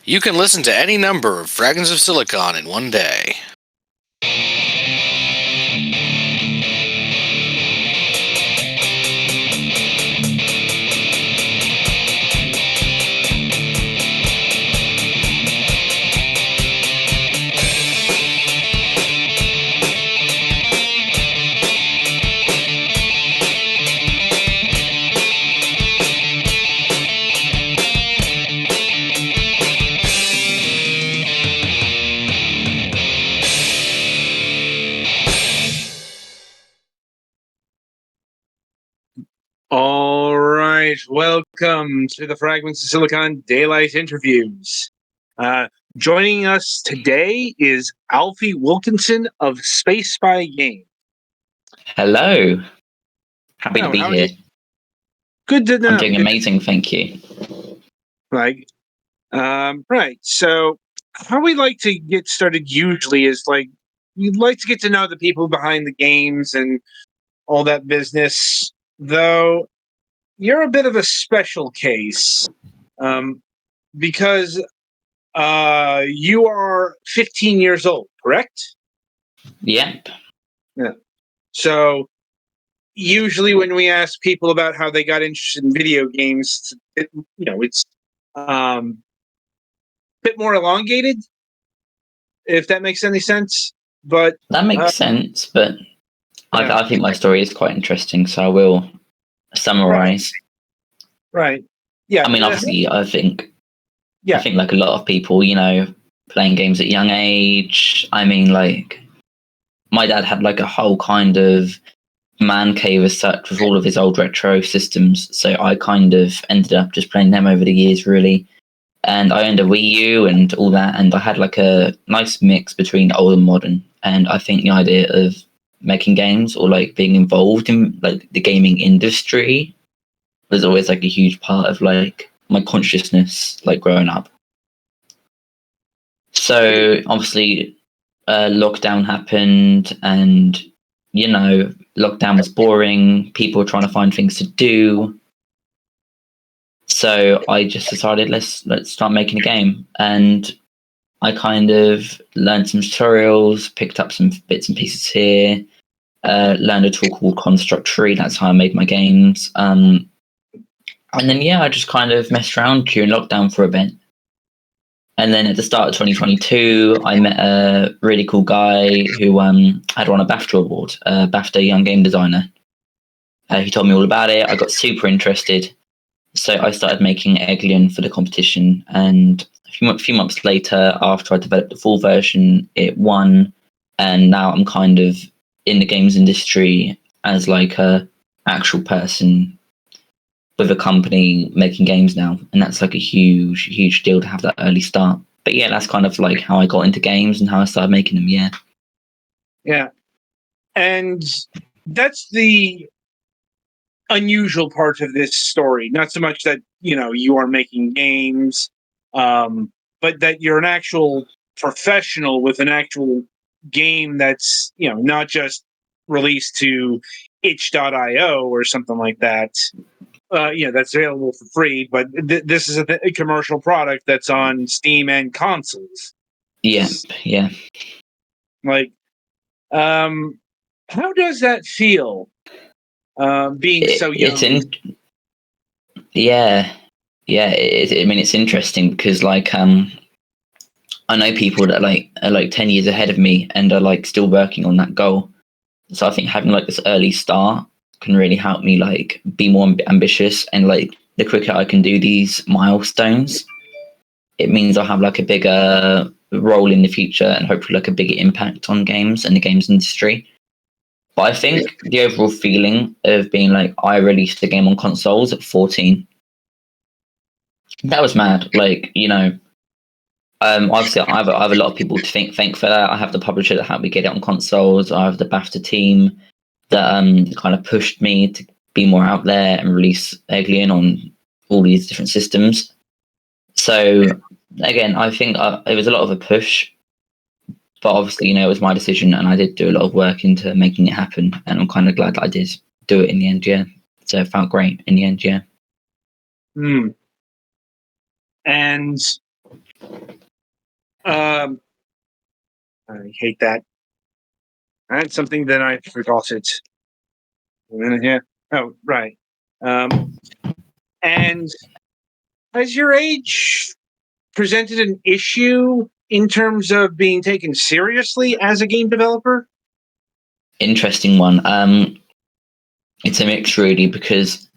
You can listen to any number of Fragments of Silicon in one day. All right, welcome to the Fragments of Silicon Daylight interviews. Joining us today is Alfie Wilkinson of Spacespy Game. Hello. Happy to be here. Good to know. I'm doing amazing, thank you. Right. So how we like to get started usually is we'd like to get to know the people behind the games and all that business, though you're a bit of a special case because you are 15 years old, correct? Yep. Yeah. So usually when we ask people about how they got interested in video games, it's a bit more elongated, if that makes any sense. But that makes sense, but yeah. I think my story is quite interesting, so I will summarize. Right. Yeah. I mean, obviously, I think like a lot of people, playing games at a young age. I mean, like, my dad had like a whole kind of man cave as such with all of his old retro systems. So I kind of ended up just playing them over the years, really. And I owned a Wii U and all that, and I had like a nice mix between old and modern. And I think the idea of making games or like being involved in like the gaming industry was always like a huge part of like my consciousness, like growing up. So obviously, lockdown happened, and lockdown was boring. People were trying to find things to do. So I just decided let's start making a game, and I kind of learned some tutorials, picked up some bits and pieces here, learned a tool called Construct Tree. That's how I made my games. And then I just kind of messed around during lockdown for a bit. And then at the start of 2022, I met a really cool guy who had won a BAFTA award, BAFTA Young Game Designer. He told me all about it. I got super interested. So I started making Eglion for the competition, and a few months later, after I developed the full version, it won, and now I'm kind of in the games industry as like a actual person with a company making games now, and that's like a huge deal to have that early start. But yeah, that's kind of like how I got into games and how I started making them. Yeah, and that's the unusual part of this story. Not so much that you are making games, but that you're an actual professional with an actual game that's not just released to itch.io or something like that. That's available for free, but this is a commercial product that's on Steam and consoles. Yeah. Like, how does that feel? Being so young. It's interesting because like I know people that are like 10 years ahead of me and are like still working on that goal. So I think having like this early start can really help me like be more ambitious, and like the quicker I can do these milestones, it means I'll have like a bigger role in the future and hopefully like a bigger impact on games and the games industry. But I think the overall feeling of being like, I released a game on consoles at 14, that was mad. Like, obviously I have a lot of people to thank for that. I have the publisher that helped me get it on consoles. I have the BAFTA team that kind of pushed me to be more out there and release Eglion on all these different systems. So again, I think it was a lot of a push. But obviously, it was my decision, and I did do a lot of work into making it happen. And I'm kind of glad that I did do it in the end, yeah. So it felt great in the end, yeah. And I hate that. I had something that I forgot it. Yeah. Oh, right. And has your age presented an issue in terms of being taken seriously as a game developer? Interesting one. It's a mix really, because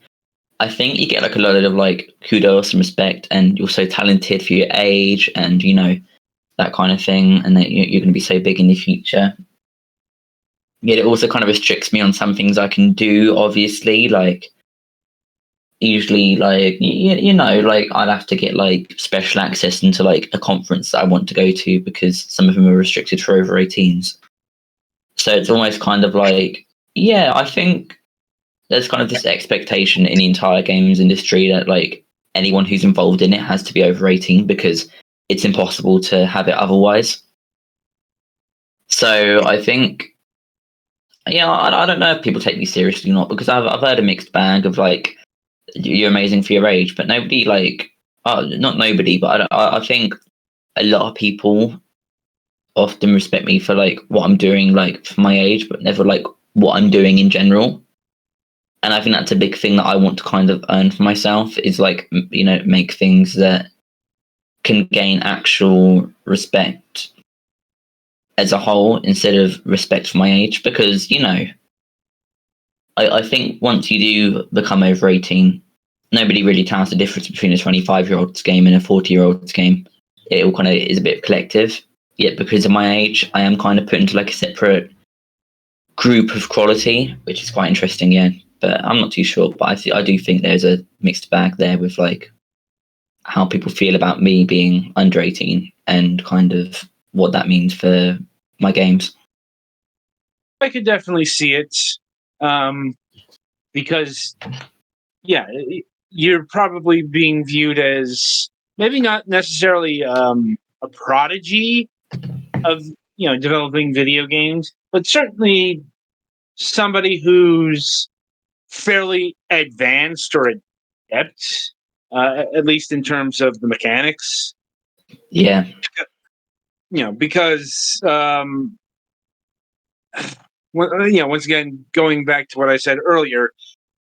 I think you get like a lot of like kudos and respect, and you're so talented for your age, and you know that kind of thing, and that you're going to be so big in the future. Yet it also kind of restricts me on some things I can do. Obviously, like usually, like you know, like I'd have to get like special access into like a conference that I want to go to because some of them are restricted for over 18s. So it's almost kind of like, yeah, I think there's kind of this expectation in the entire games industry that like anyone who's involved in it has to be over 18 because it's impossible to have it otherwise. So I think, yeah, I don't know if people take me seriously or not, because I've heard a mixed bag of like, you're amazing for your age, but nobody like, not nobody, but I think a lot of people often respect me for like what I'm doing like for my age, but never like what I'm doing in general. And I think that's a big thing that I want to kind of earn for myself, is like, you know, make things that can gain actual respect as a whole instead of respect for my age. Because, you know, I think once you do become over 18, nobody really tells the difference between a 25-year-old's game and a 40-year-old's game. It all kind of is a bit collective. Yet because of my age, I am kind of put into like a separate group of quality, which is quite interesting, yeah. But I'm not too sure. But I do think there's a mixed bag there with like how people feel about me being under 18 and kind of what that means for my games. I could definitely see it, because, yeah, you're probably being viewed as maybe not necessarily a prodigy of, you know, developing video games, but certainly somebody who's fairly advanced or adept, at least in terms of the mechanics. Yeah. You know, because you know, once again, going back to what I said earlier,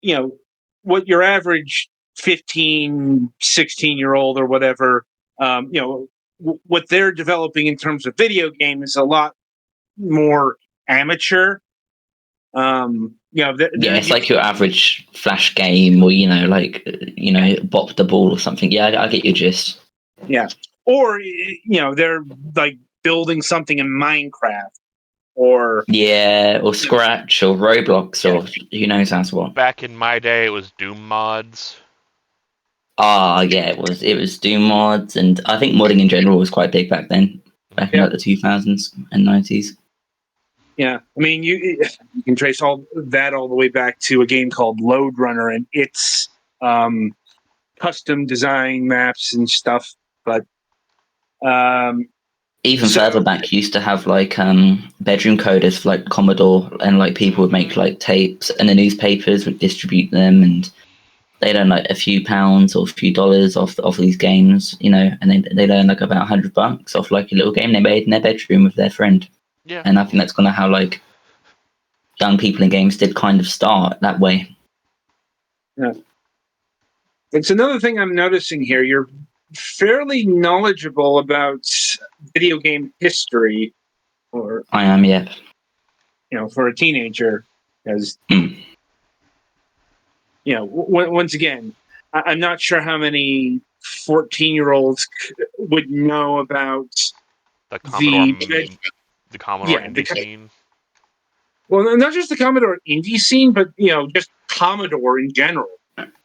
you know, what your average 15, 16-year-old or whatever, you know, what they're developing in terms of video game is a lot more amateur. You know, Yeah, it's like your average Flash game, or you know, like you know, Bop the Ball or something. Yeah, I get your gist. Yeah, or you know, they're like building something in Minecraft, or yeah, or Scratch, or Roblox, or who knows as what. Back in my day, it was Doom mods. Ah, yeah, it was Doom mods, and I think modding in general was quite big back then, back in like the 2000s and 90s. Yeah, I mean, you can trace all that all the way back to a game called Load Runner and its custom design maps and stuff. But even further back, you used to have like bedroom coders for like Commodore, and like people would make like tapes, and the newspapers would distribute them, and they'd earn like a few pounds or a few dollars off these games, you know, and they'd earn like about $100 off like a little game they made in their bedroom with their friend. Yeah. And I think that's kind of how like young people in games did kind of start that way. Yeah. It's another thing I'm noticing here. You're fairly knowledgeable about video game history, or I am, yeah. you know, for a teenager, as you know, once again, I'm not sure how many 14-year-olds would know about the Commodore, the Commodore indie scene. Well, not just the Commodore indie scene, but you know, just Commodore in general.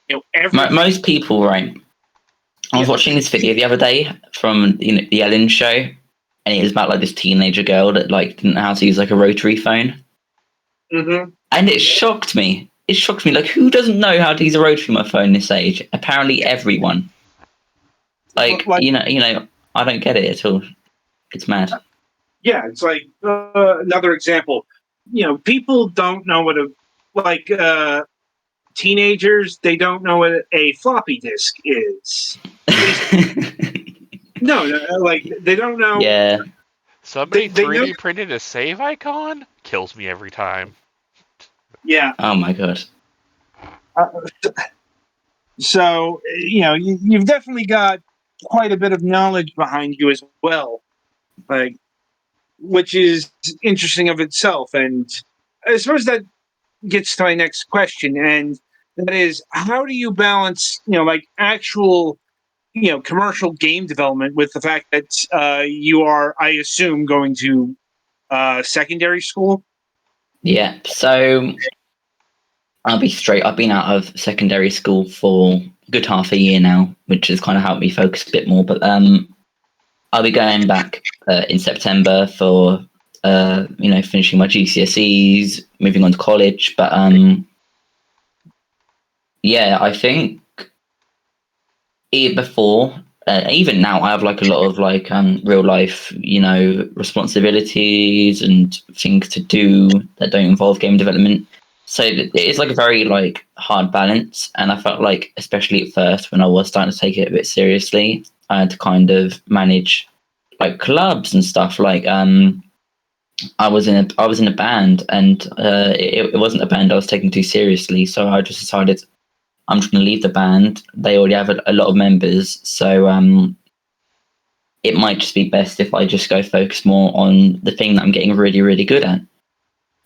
You know, most people, right? I was watching this video the other day from the Ellen show, and it was about like this teenager girl that like didn't know how to use like a rotary phone. Mm-hmm. And it shocked me. It shocked me. Like, who doesn't know how to use a rotary phone this age? Apparently, everyone. Like, you know, I don't get it at all. It's mad. Yeah, it's like another example. You know, people don't know what teenagers. They don't know what a floppy disk is. No, like they don't know. Yeah. Somebody They 3D know- printed a save icon? Kills me every time. Yeah. Oh my god. So you've definitely got quite a bit of knowledge behind you as well, like, which is interesting of itself. And I suppose that gets to my next question, and that is, how do you balance, like actual, commercial game development with the fact that you are, I assume, going to secondary school? Yeah. So I'll be straight. I've been out of secondary school for a good half a year now, which has kind of helped me focus a bit more. But I'll be going back in September for finishing my GCSEs, moving on to college. But yeah, I think before, even now, I have like a lot of like real life, responsibilities and things to do that don't involve game development. So it's like a very like hard balance, and I felt like, especially at first when I was starting to take it a bit seriously, I had to kind of manage like clubs and stuff. Like I was in a band, and it wasn't a band I was taking too seriously, so I just decided I'm just going to leave the band. They already have a lot of members, so it might just be best if I just go focus more on the thing that I'm getting really, really good at.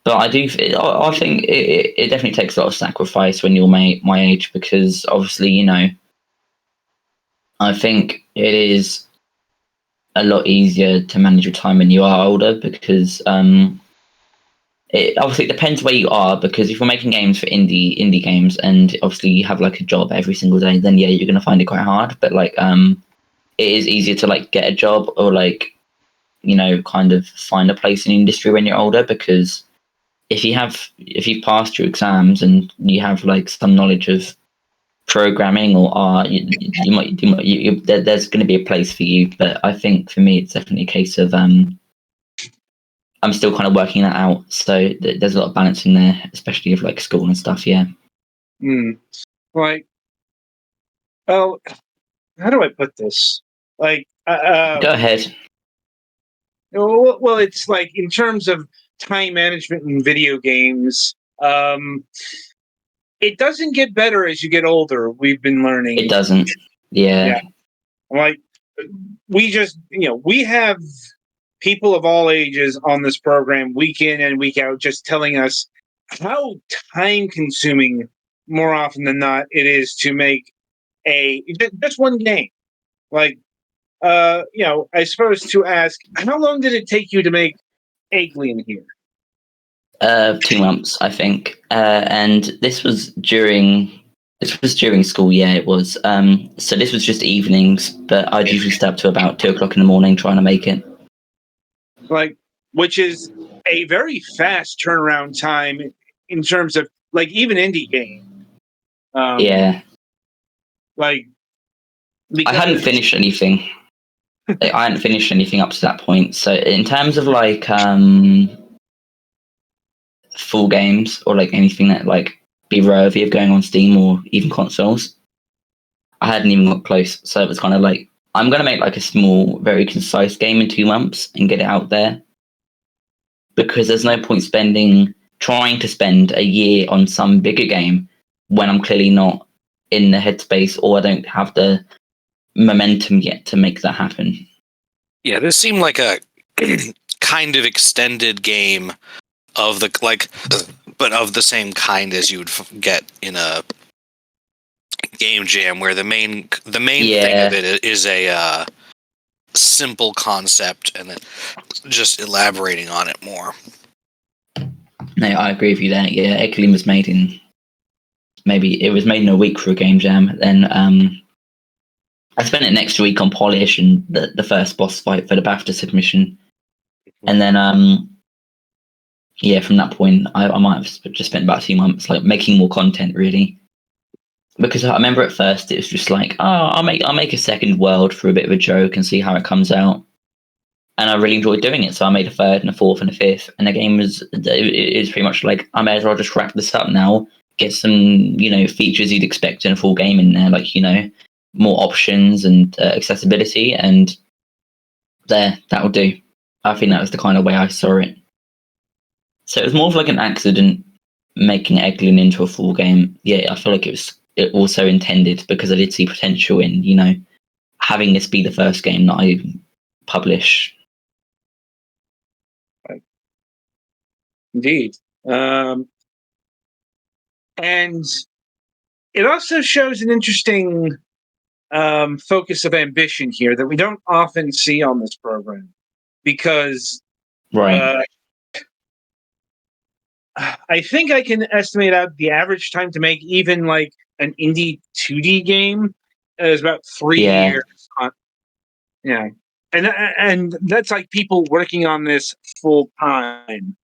But I think it definitely takes a lot of sacrifice when you're my age, because obviously, I think it is a lot easier to manage your time when you are older, because it obviously depends where you are, because if you're making games for indie games and obviously you have like a job every single day, then yeah, you're going to find it quite hard. But like it is easier to like get a job, or like kind of find a place in the industry when you're older, because if you've passed your exams and you have like some knowledge of programming or art, there's going to be a place for you. But I think for me, it's definitely a case of I'm still kind of working that out. So there's a lot of balance in there, especially with like school and stuff. Yeah. Like, oh, how do I put this? Like, Go ahead. well, it's like in terms of time management in video games, it doesn't get better as you get older. We've been learning. It doesn't. Yeah. Like, we just, we have people of all ages on this program week in and week out, just telling us how time consuming, more often than not, it is to make just one game. Like, I suppose to ask, how long did it take you to make Alien here? 2 months, I think. And this was during school. Yeah, it was. So this was just evenings, but I'd usually stay up to about 2 o'clock in the morning trying to make it. Like, which is a very fast turnaround time in terms of like even indie game. Yeah. Like, I hadn't finished anything. I hadn't finished anything up to that point. So in terms of like full games or like anything that like be worthy of going on Steam or even consoles, I hadn't even got close. So it was kind of like, I'm going to make like a small, very concise game in 2 months and get it out there, because there's no point trying to spend a year on some bigger game when I'm clearly not in the headspace, or I don't have the momentum yet to make that happen. Yeah, this seemed like a kind of extended game of the but of the same kind as you would get in a game jam, where the main thing of it is a simple concept and then just elaborating on it more. No, I agree with you there. Yeah, Ekelin was made in a week for a game jam. Then I spent it next week on polish and the first boss fight for the BAFTA submission, and then from that point I might have just spent about 2 months like making more content, really, because I remember at first it was just like, I'll make a second world for a bit of a joke and see how it comes out. And I really enjoyed doing it, so I made a third and a fourth and a fifth. And the game is pretty much like, I may as well just wrap this up now, get some features you'd expect in a full game in there, like more options and accessibility. And that'll do. I think that was the kind of way I saw it. So it was more of like an accident making Eglin into a full game. Yeah, I feel like it also intended, because I did see potential in, having this be the first game that I publish. Indeed. And it also shows an interesting focus of ambition here that we don't often see on this program, because Right. I think I can estimate out the average time to make even like an indie 2D game is about 3 Yeah. years. Yeah, and that's like people working on this full time.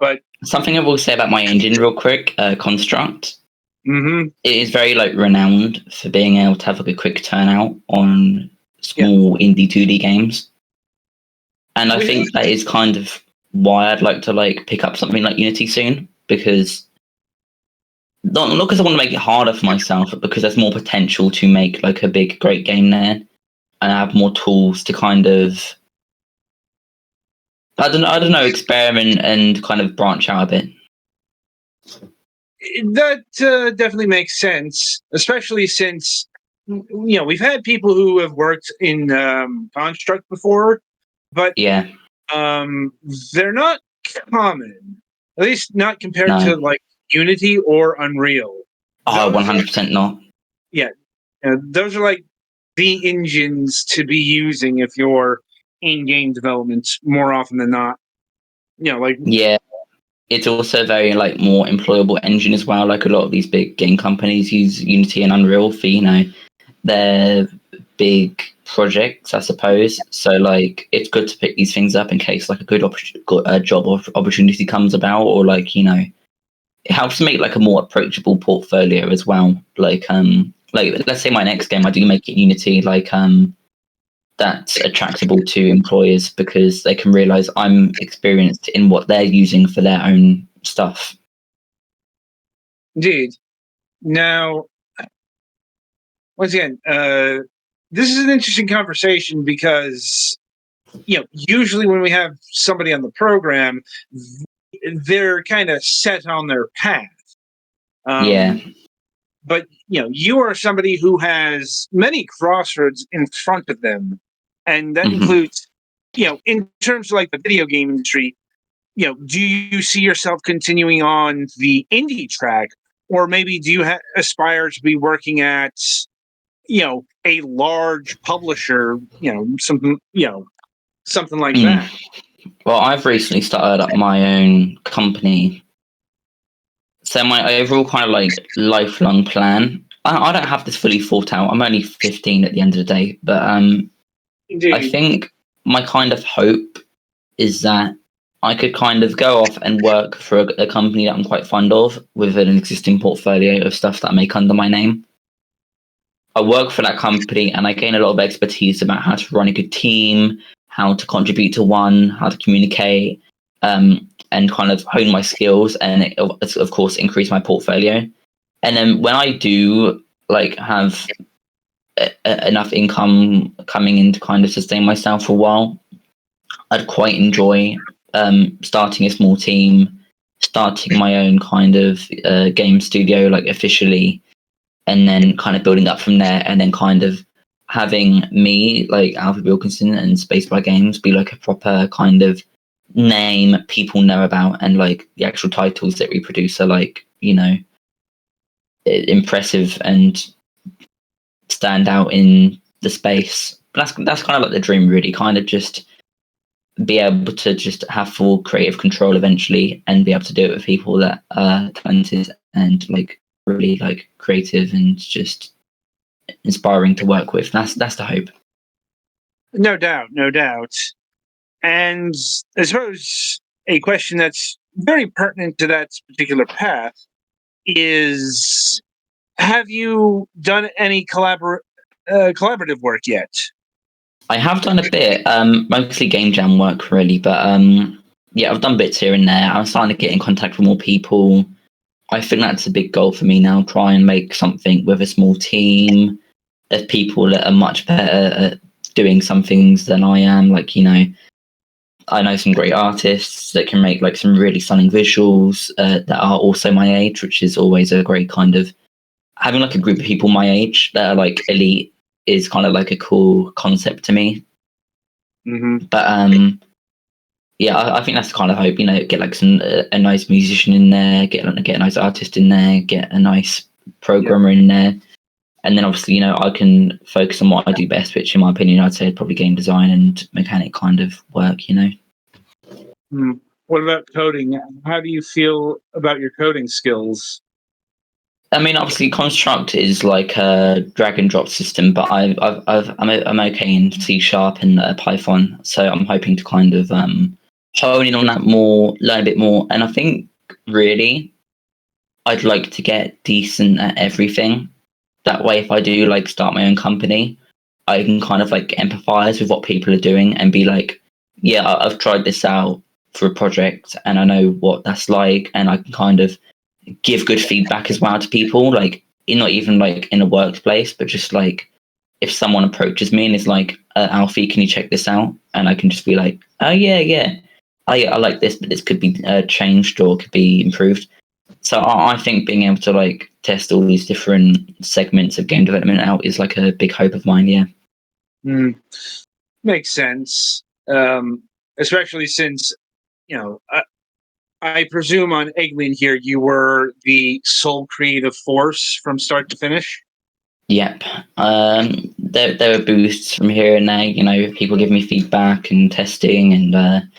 But something I will say about my engine real quick, Construct. Mm-hmm. It is very renowned for being able to have a quick turnout on small indie 2D games. And I think that is kind of why I'd like to pick up something like Unity soon, because not because I want to make it harder for myself, but because there's more potential to make a big, great game there, and I have more tools to kind of, I don't know, experiment and kind of branch out a bit. That definitely makes sense, especially since we've had people who have worked in Construct before, but yeah, they're not common. At least not compared to Unity or Unreal. Oh, 100% not. Yeah, those are the engines to be using if you're in game development more often than not. Yeah, it's also very more employable engine as well. A lot of these big game companies use Unity and Unreal for their big projects, I suppose. So it's good to pick these things up in case a good job or opportunity comes about, or it helps make a more approachable portfolio as well. Let's say my next game, I do make it Unity, that's attractable to employers because they can realize I'm experienced in what they're using for their own stuff. Indeed. Now, once again, this is an interesting conversation because, usually when we have somebody on the program, they're kind of set on their path. Yeah. But, you are somebody who has many crossroads in front of them. And that includes, in terms of the video game industry, do you see yourself continuing on the indie track? Or maybe do you aspire to be working at, a large publisher, something like that? Well, I've recently started up my own company. So my overall kind of lifelong plan, I don't have this fully thought out. I'm only 15 at the end of the day, but I think my kind of hope is that I could kind of go off and work for a company that I'm quite fond of with an existing portfolio of stuff that I make under my name. I work for that company and I gain a lot of expertise about how to run a good team, how to contribute to one, how to communicate, and kind of hone my skills and, of course, increase my portfolio. And then when I do have enough income coming in to kind of sustain myself for a while, I'd quite enjoy starting a small team, starting my own kind of game studio officially, and then kind of building up from there, and then kind of having me Alfie Wilkinson and Spacespy Games be a proper kind of name people know about, and the actual titles that we produce are impressive and stand out in the space. But that's kind of the dream, really, kind of just be able to just have full creative control eventually and be able to do it with people that are talented and really creative and just inspiring to work with. That's the hope. No doubt. And I suppose a question that's very pertinent to that particular path is, have you done any collaborative work yet? I have done a bit, mostly game jam work really, but yeah, I've done bits here and there. I'm starting to get in contact with more people. I think that's a big goal for me now, try and make something with a small team, of people that are much better at doing some things than I am. Like, I know some great artists that can make like some really stunning visuals that are also my age, which is always a great kind of having like a group of people my age that are like elite is kind of like a cool concept to me. Mm-hmm. But yeah, I think that's the kind of hope. Get like a nice musician in there, get a nice artist in there, get a nice programmer in there, and then obviously I can focus on what I do best, which in my opinion I'd say probably game design and mechanic kind of work. What about coding? How do you feel about your coding skills? I mean, obviously, Construct is like a drag and drop system, but I'm okay in C# and Python, so I'm hoping to kind of hone in on that more, learn a bit more, and I think really I'd like to get decent at everything. That way, if I do like start my own company, I can kind of like empathize with what people are doing and be like, yeah, I've tried this out for a project and I know what that's like, and I can kind of give good feedback as well to people, like not even like in a workplace, but just like if someone approaches me and is like, Alfie, can you check this out? And I can just be like, oh yeah, I like this, but this could be changed or could be improved. So I think being able to like test all these different segments of game development out is like a big hope of mine. Yeah. Makes sense. Especially since, I presume on Egglin here, you were the sole creative force from start to finish. Yep. There are boosts from here and there. People give me feedback and testing, and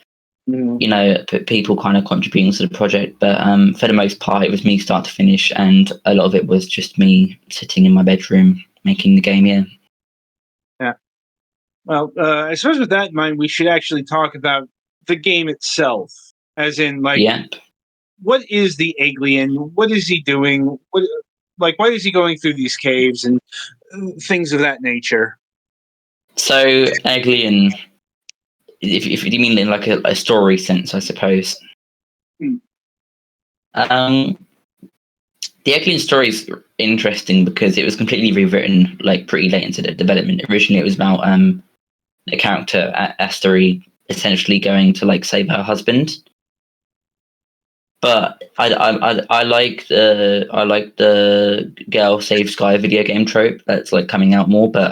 people kind of contributing to the project. But for the most part, it was me start to finish, and a lot of it was just me sitting in my bedroom making the game. Yeah. Yeah. Well, I suppose with that in mind, we should actually talk about the game itself, as in, like, what is the Egglian? What is he doing? Why is he going through these caves and things of that nature? So Egglian, if you mean in like a story sense, I suppose. The Egglian story is interesting because it was completely rewritten like pretty late into the development. Originally, it was about a character Astery essentially going to like save her husband. But I like the girl save Sky video game trope that's like coming out more. But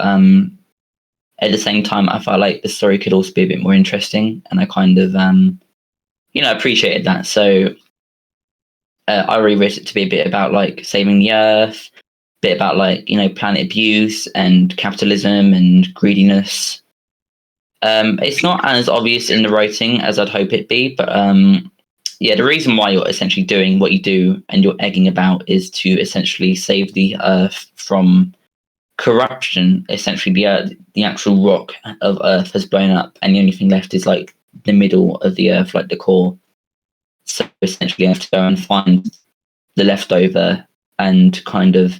at the same time, I felt like the story could also be a bit more interesting, and I kind of appreciated that. So I rewrote it to be a bit about like saving the Earth, a bit about like planet abuse and capitalism and greediness. It's not as obvious in the writing as I'd hope it be, but the reason why you're essentially doing what you do and you're egging about is to essentially save the Earth from corruption. Essentially, the actual rock of Earth has blown up, and the only thing left is like the middle of the Earth, like the core. So essentially, you have to go and find the leftover and kind of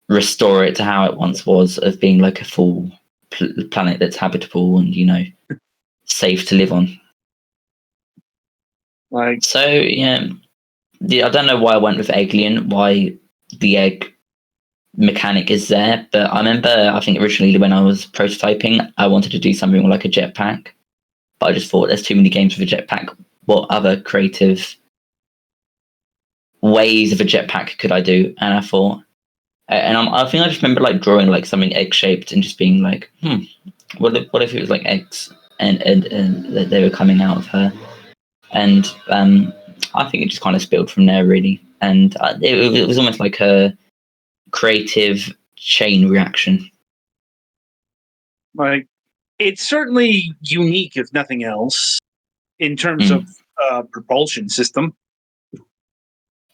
restore it to how it once was, of being like a full planet that's habitable and safe to live on. Like, so I don't know why I went with Egglian, why the egg mechanic is there, but I remember I think originally when I was prototyping I wanted to do something like a jetpack, but I just thought there's too many games with a jetpack. What other creative ways of a jetpack could I do? And I thought, and I think I just remember like drawing like something egg shaped and just being like, what if it was like eggs and they were coming out of her? And I think it just kind of spilled from there, really. And it was almost like a creative chain reaction. Like, it's certainly unique, if nothing else, in terms of propulsion system.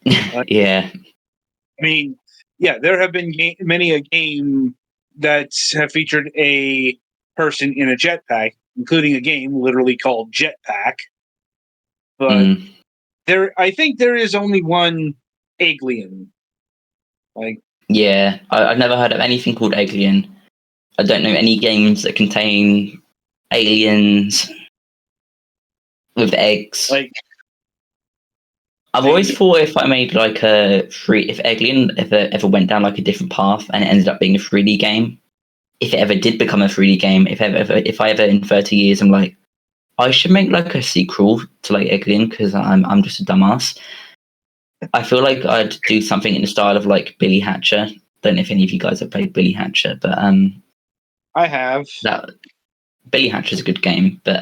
Yeah. I mean, there have been many a game that have featured a person in a jetpack, including a game literally called Jetpack. But I think there is only one Egglian. Like, yeah, I've never heard of anything called Egglian. I don't know any games that contain aliens with eggs. Like, I've always thought if I made like if Eglin ever went down like a different path and it ended up being a 3D game, if it ever did become a 3D game, if I ever in 30 years I'm like, I should make like a sequel to like Eglin because I'm just a dumbass. I feel like I'd do something in the style of like Billy Hatcher. Don't know if any of you guys have played Billy Hatcher, but I have. that Billy Hatcher's a good game, but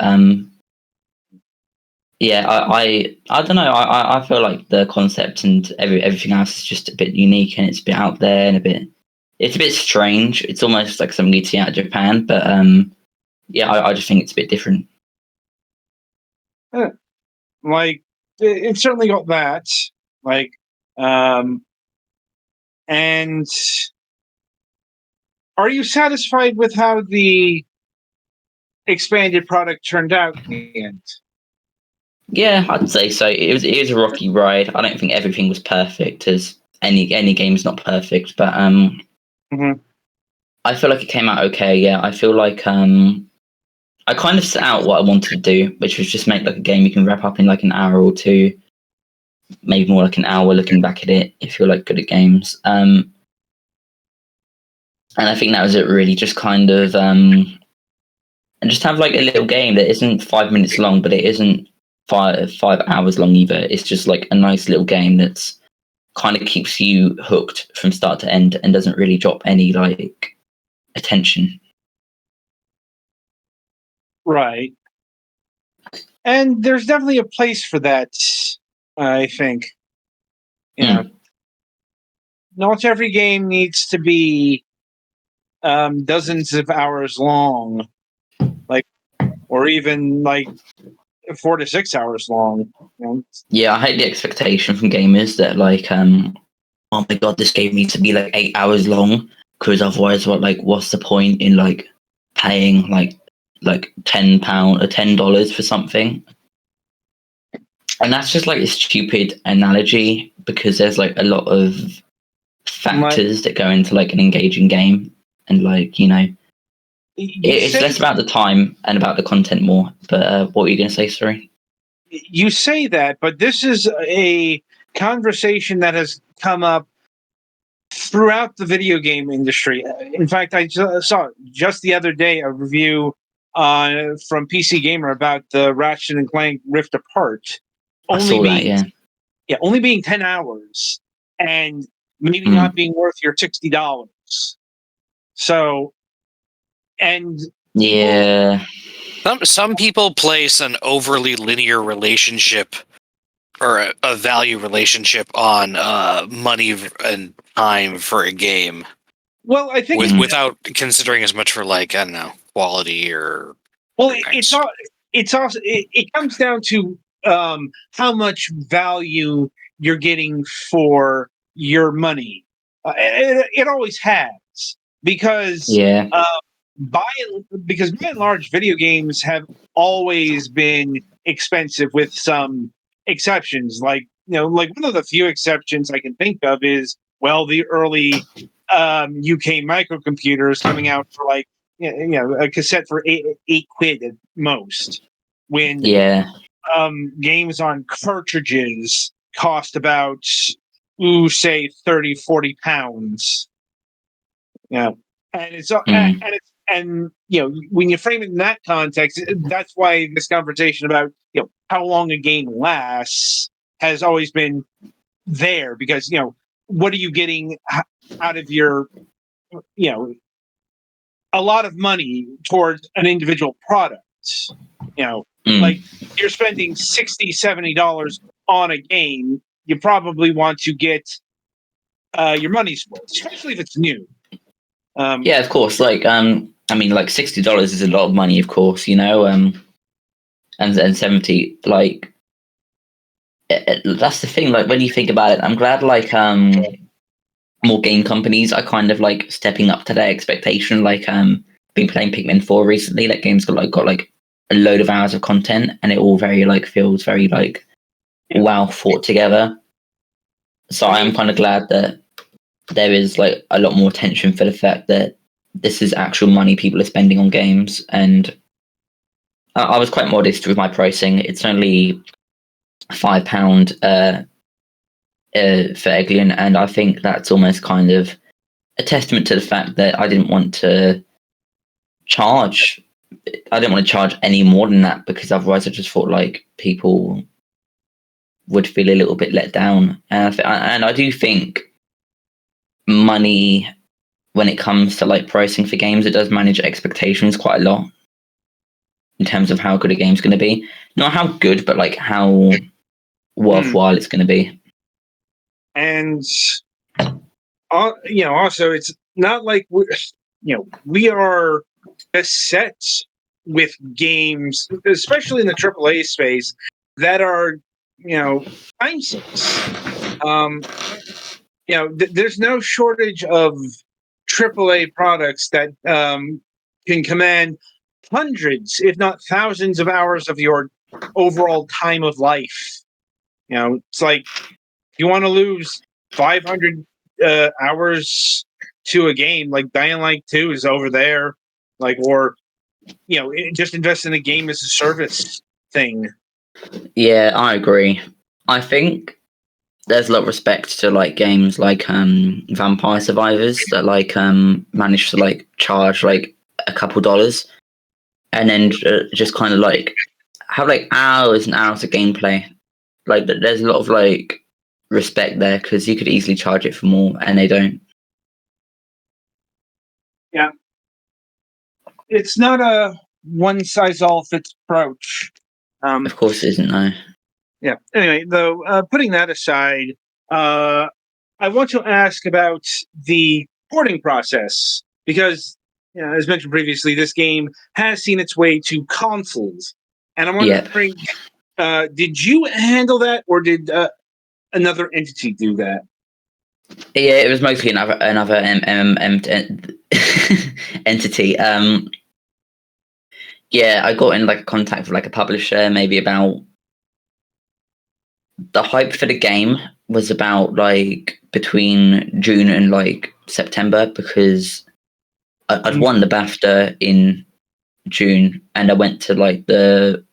yeah, I don't know. I feel like the concept and everything else is just a bit unique and it's a bit out there and it's a bit strange. It's almost like something you'd see out of Japan, but yeah, I just think it's a bit different. Like it certainly got that. Like, and are you satisfied with how the expanded product turned out in the end? Yeah, I'd say so. It was a rocky ride. I don't think everything was perfect, as any game is not perfect, but Mhm. I feel like it came out okay. Yeah, I feel like I kind of set out what I wanted to do, which was just make like a game you can wrap up in like an hour or two, maybe more like an hour. Looking back at it, if you're like good at games, and I think that was it. Really, just kind of and just have like a little game that isn't 5 minutes long, but it isn't 5 hours long either. It's just like a nice little game that's kind of keeps you hooked from start to end and doesn't really drop any like attention. Right. And there's definitely a place for that, I think. You know, not every game needs to be dozens of hours long, like, or even like 4 to 6 hours long. You know? Yeah, I hate the expectation from gamers that like, oh my god, this game needs to be like 8 hours long because otherwise, what's the point in like paying like £10 or $10 for something? And that's just like a stupid analogy because there's like a lot of factors that go into like an engaging game, and like it's less about the time and about the content more. But what were you going to say? Sorry. You say that, but this is a conversation that has come up throughout the video game industry. In fact, I saw just the other day a review from PC Gamer about the Ratchet and Clank Rift Apart. Only being 10 hours and maybe not being worth your $60. So, and yeah. Some people place an overly linear relationship or a value relationship on money and time for a game. Well, I think without considering as much for like, I don't know, quality or. Well, it comes down to how much value you're getting for your money. It always has, because by and large, video games have always been expensive, with some exceptions. Like like one of the few exceptions I can think of is the early UK microcomputers coming out for like a cassette for eight quid at most, when games on cartridges cost about say 30-40 pounds. And it's and when you frame it in that context, that's why this conversation about how long a game lasts has always been there, because what are you getting out of your a lot of money towards an individual product. Like you're spending $60-$70 on a game, you probably want to get your money's worth, especially if it's new. Yeah, of course. Like, I mean, like $60 is a lot of money, of course, and 70, like, that's the thing. Like, when you think about it, I'm glad, like, more game companies are kind of like stepping up to their expectation. Like, been playing Pikmin 4 recently. That game's got a load of hours of content, and it all very like feels very like well thought together. So I am kind of glad that there is like a lot more attention for the fact that this is actual money people are spending on games. And I was quite modest with my pricing. It's only £5 for Eglian, and I think that's almost kind of a testament to the fact that I didn't want to charge. I didn't want to charge any more than that, because otherwise I just thought like people would feel a little bit let down. And I do think money, when it comes to like pricing for games, it does manage expectations quite a lot in terms of how good a game's going to be. Not how good, but like how worthwhile it's going to be. And also it's not like we are set with games, especially in the AAA space, that are time sinks. There's no shortage of AAA products that can command hundreds, if not thousands, of hours of your overall time of life. It's like, you want to lose 500 hours to a game, like Dying Light 2 is over there, or just invest in a game as a service thing. Yeah, I agree. I think there's a lot of respect to like games like Vampire Survivors that like manage to like charge like a couple dollars and then just kind of like have like hours and hours of gameplay. Like there's a lot of like respect there, because you could easily charge it for more and they don't. Yeah, it's not a one size all fits approach. Of course it isn't, no. Yeah. Anyway, though, putting that aside, I want to ask about the porting process, because, as mentioned previously, this game has seen its way to consoles, and I'm wondering, did you handle that, or did another entity do that? Yeah, it was mostly another entity. Yeah, I got in like contact with like a publisher, maybe about the hype for the game was about like between June and like September, because I'd won the BAFTA in June and I went to like the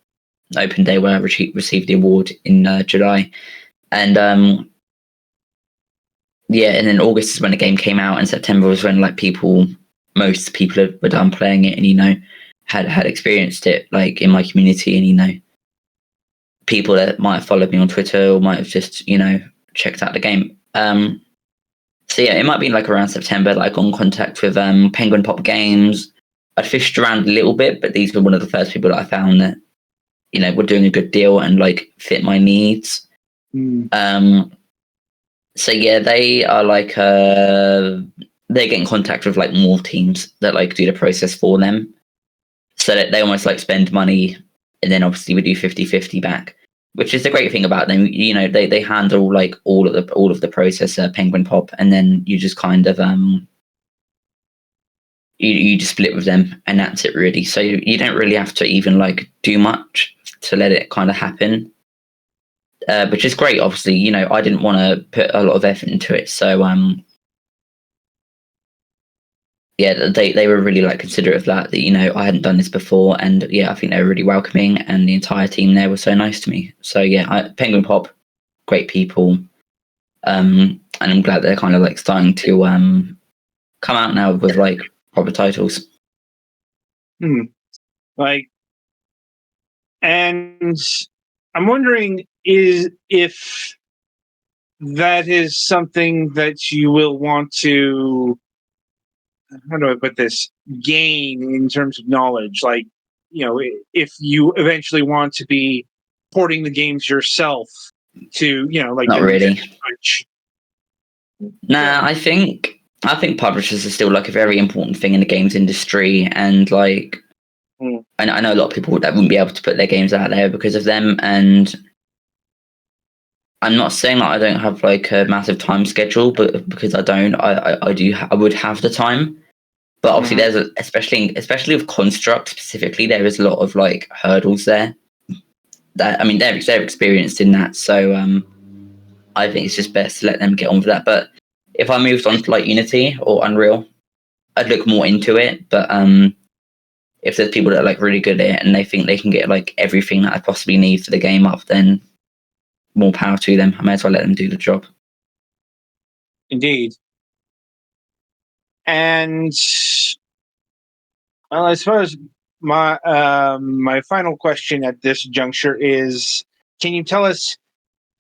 open day where I received the award in July, and and then August is when the game came out, and September was when like most people were done playing it and had experienced it like in my community, and people that might have followed me on Twitter or might have just checked out the game. So yeah, it might be like around September that I got in contact with Penguin Pop Games. I'd fished around a little bit, but these were one of the first people that I found that were doing a good deal and like fit my needs. So yeah, they are like they get in contact with like more teams that like do the process for them, so that they almost like spend money and then obviously we do 50-50 back, which is the great thing about them. They handle like all of the process, Penguin Pop, and then you just kind of you just split with them, and that's it really. So you don't really have to even like do much to let it kind of happen, which is great. Obviously, I didn't want to put a lot of effort into it, so yeah, they were really like considerate of that I hadn't done this before, and yeah, I think they were really welcoming, and the entire team there was so nice to me. So yeah, Penguin Pop, great people, and I'm glad they're kind of like starting to come out now with like proper titles. And I'm wondering if that is something that you will want to, how do I put this, gain in terms of knowledge. Like, if you eventually want to be porting the games yourself to, like, not really. Switch. Nah, I think publishers are still like a very important thing in the games industry, and like I know a lot of people that wouldn't be able to put their games out there because of them, and I'm not saying that I don't have like a massive time schedule, but because I don't, I would have the time. But obviously, there's especially with Construct specifically, there is a lot of like hurdles there. That they're experienced in that, so I think it's just best to let them get on with that. But if I moved on to like Unity or Unreal, I'd look more into it. But if there's people that are like really good at it and they think they can get like everything that I possibly need for the game up, then more power to them. I may as well let them do the job. Indeed. And well, as far as my final question at this juncture is, can you tell us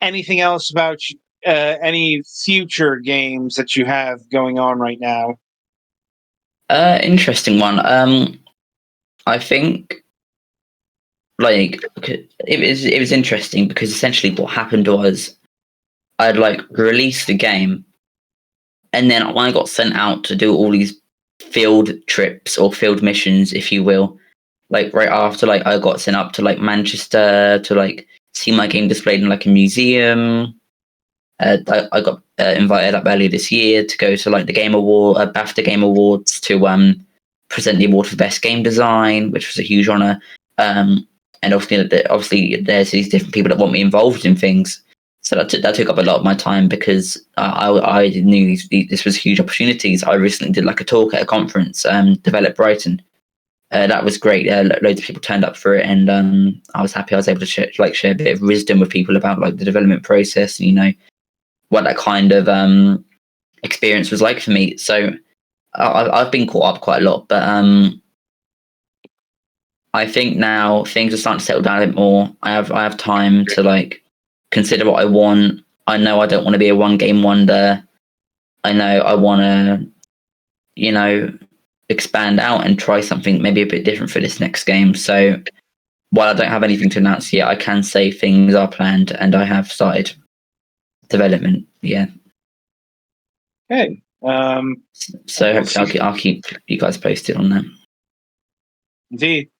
anything else about any future games that you have going on right now? Interesting one. I think like it was interesting because essentially what happened was I'd like released the game, and then when I got sent out to do all these field trips or field missions, if you will, like right after like I got sent up to like Manchester to like see my game displayed in like a museum. I got invited up earlier this year to go to like the Game Award, BAFTA Game Awards to present the award for best game design, which was a huge honor. And obviously there's these different people that want me involved in things, so that took up a lot of my time because I knew this was huge opportunities. I recently did like a talk at a conference, Develop Brighton. That was great. Loads of people turned up for it, and I was happy I was able to share a bit of wisdom with people about like the development process, and you know what that kind of experience was like for me. So I've been caught up quite a lot, but I think now things are starting to settle down a bit more. I have time to like consider what I want. I know I don't want to be a one game wonder. I know I want to, you know, expand out and try something maybe a bit different for this next game. So while I don't have anything to announce yet, I can say things are planned and I have started development. Yeah. Okay. So hopefully I'll keep you guys posted on that. Indeed.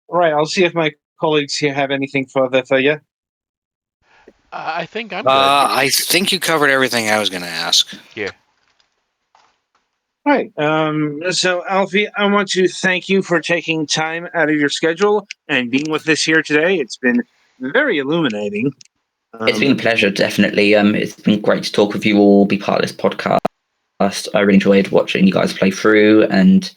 All right. I'll see if my colleagues here have anything further for you. I think I'm good. I think you covered everything I was going to ask. Yeah. Right. So, Alfie, I want to thank you for taking time out of your schedule and being with us here today. It's been very illuminating. It's been a pleasure, definitely. It's been great to talk with you all, be part of this podcast. I really enjoyed watching you guys play through, and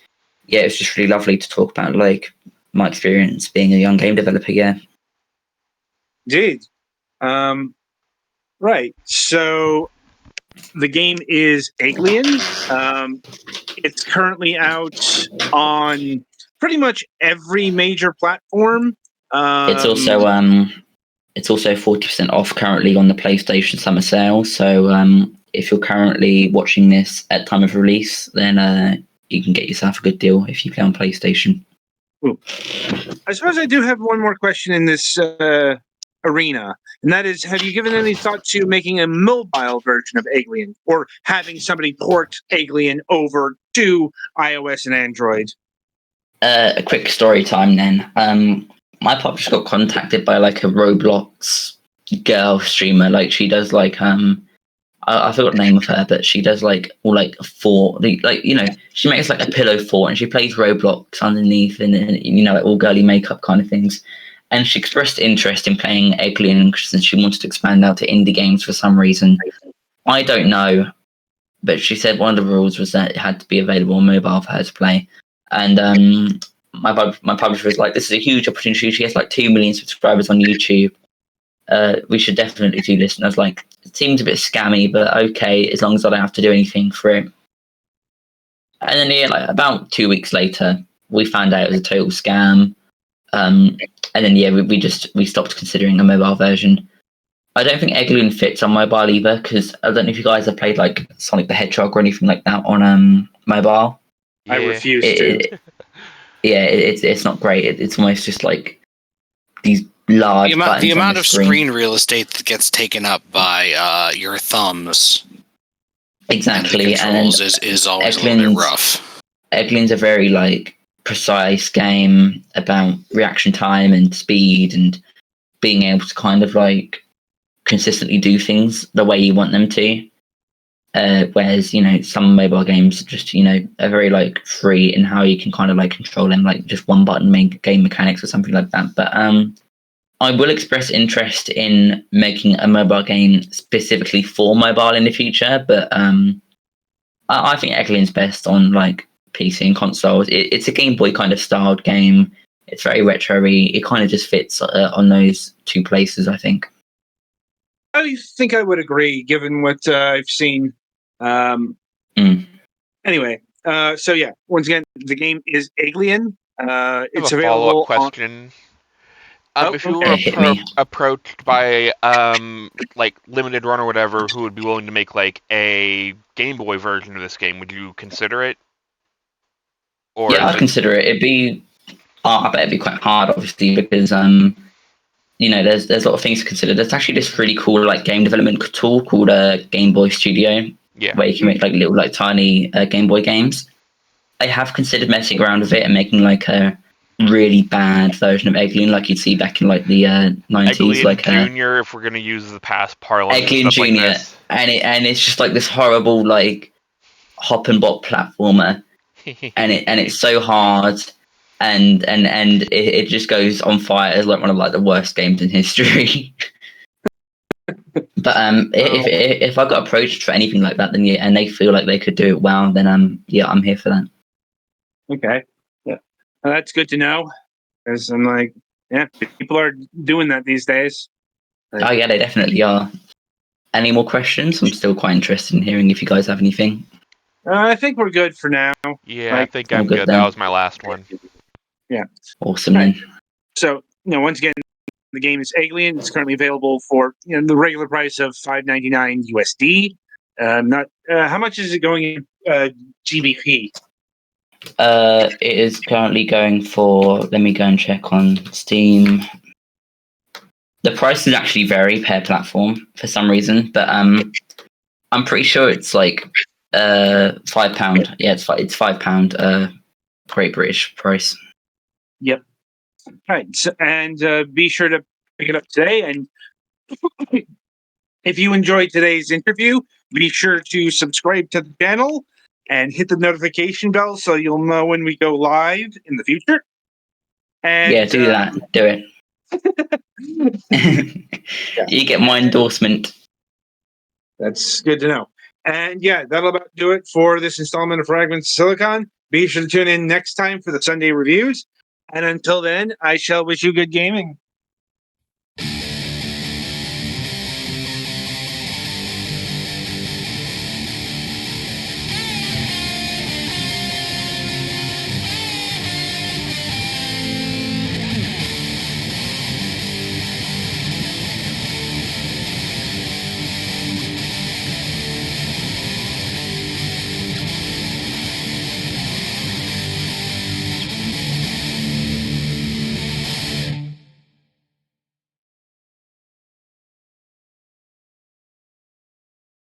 yeah, it's just really lovely to talk about like my experience being a young game developer. Yeah. Indeed. Right. So the game is Alien. It's currently out on pretty much every major platform. It's also 40% off currently on the PlayStation Summer Sale. So if you're currently watching this at time of release, then you can get yourself a good deal if you play on PlayStation. Ooh. I suppose I do have one more question in this arena, and that is, have you given any thought to making a mobile version of Alien, or having somebody port Alien over to iOS and Android? A quick story time then. My publisher got contacted by like a Roblox girl streamer. Like she does like I forgot the name of her, but she does like all like she makes like a pillow fort and she plays Roblox underneath and you know like all girly makeup kind of things. And she expressed interest in playing Alien since she wanted to expand out to indie games for some reason. I don't know, but she said one of the rules was that it had to be available on mobile for her to play. And my publisher was like, "This is a huge opportunity. She has like 2 million subscribers on YouTube. We should definitely do this." And I was like, "It seems a bit scammy, but okay, as long as I don't have to do anything for it." And then yeah, like about 2 weeks later, we found out it was a total scam. And then yeah, we stopped considering a mobile version. I don't think Alien fits on mobile either, because I don't know if you guys have played like Sonic the Hedgehog or anything like that on mobile. Yeah. I refuse to. It's not great. It's almost just like these large buttons the amount on the of screen. screen real estate that gets taken up by your thumbs Exactly, and the controls is always a little bit rough. Alien's a very like precise game about reaction time and speed and being able to kind of like consistently do things the way you want them to. Whereas, you know, some mobile games just, you know, are very like free in how you can kind of like control them, like just one button game mechanics or something like that. But I will express interest in making a mobile game specifically for mobile in the future. But I think Alien's best on like PC and consoles. It's a Game Boy kind of styled game. It's very retro-y. It kind of just fits on those two places, I think. I think I would agree, given what I've seen Anyway, so yeah, once again, the game is Alien. I It's have a follow-up available on. question. Oh, If you okay. were Hit me. approached by like Limited Run or whatever, who would be willing to make like a Game Boy version of this game, would you consider it? Or Yeah, is I'd it consider it. I bet it'd be quite hard, obviously, because there's a lot of things to consider. There's actually this really cool like game development tool called Game Boy Studio, yeah? where you can make like little like tiny Game Boy games. I have considered messing around with it and making like a really bad version of Eggling, like you'd see back in like the 90s, Egglian like Junior, if we're gonna use the past parlance and Eggling stuff Junior, like this. and it's just like this horrible like hop and bop platformer, and it's so hard, and it just goes on fire as like one of like the worst games in history. But if I got approached for anything like that, then yeah, and they feel like they could do it well, then yeah, I'm here for that. Okay. Yeah. Well, that's good to know. Because I'm like, yeah, people are doing that these days. Oh yeah, they definitely are. Any more questions? I'm still quite interested in hearing if you guys have anything. I think we're good for now. Yeah, I Like, think all I'm good good. then. That was my last one. Yeah. Awesome Right. then. So, once again, the game is Alien. It's currently available for the regular price of $5.99 USD. Not how much is it going in GBP? It is currently going for. Let me go and check on Steam. The prices actually vary per platform for some reason, but I'm pretty sure it's like £5. Yeah, it's £5. Great British price. Yep. Right. So, and be sure to pick it up today. And if you enjoyed today's interview, be sure to subscribe to the channel and hit the notification bell so you'll know when we go live in the future. And Yeah, do that. Do it. You get my endorsement. That's good to know. And yeah, that'll about do it for this installment of Fragments Silicon. Be sure to tune in next time for the Sunday reviews. And until then, I shall wish you good gaming.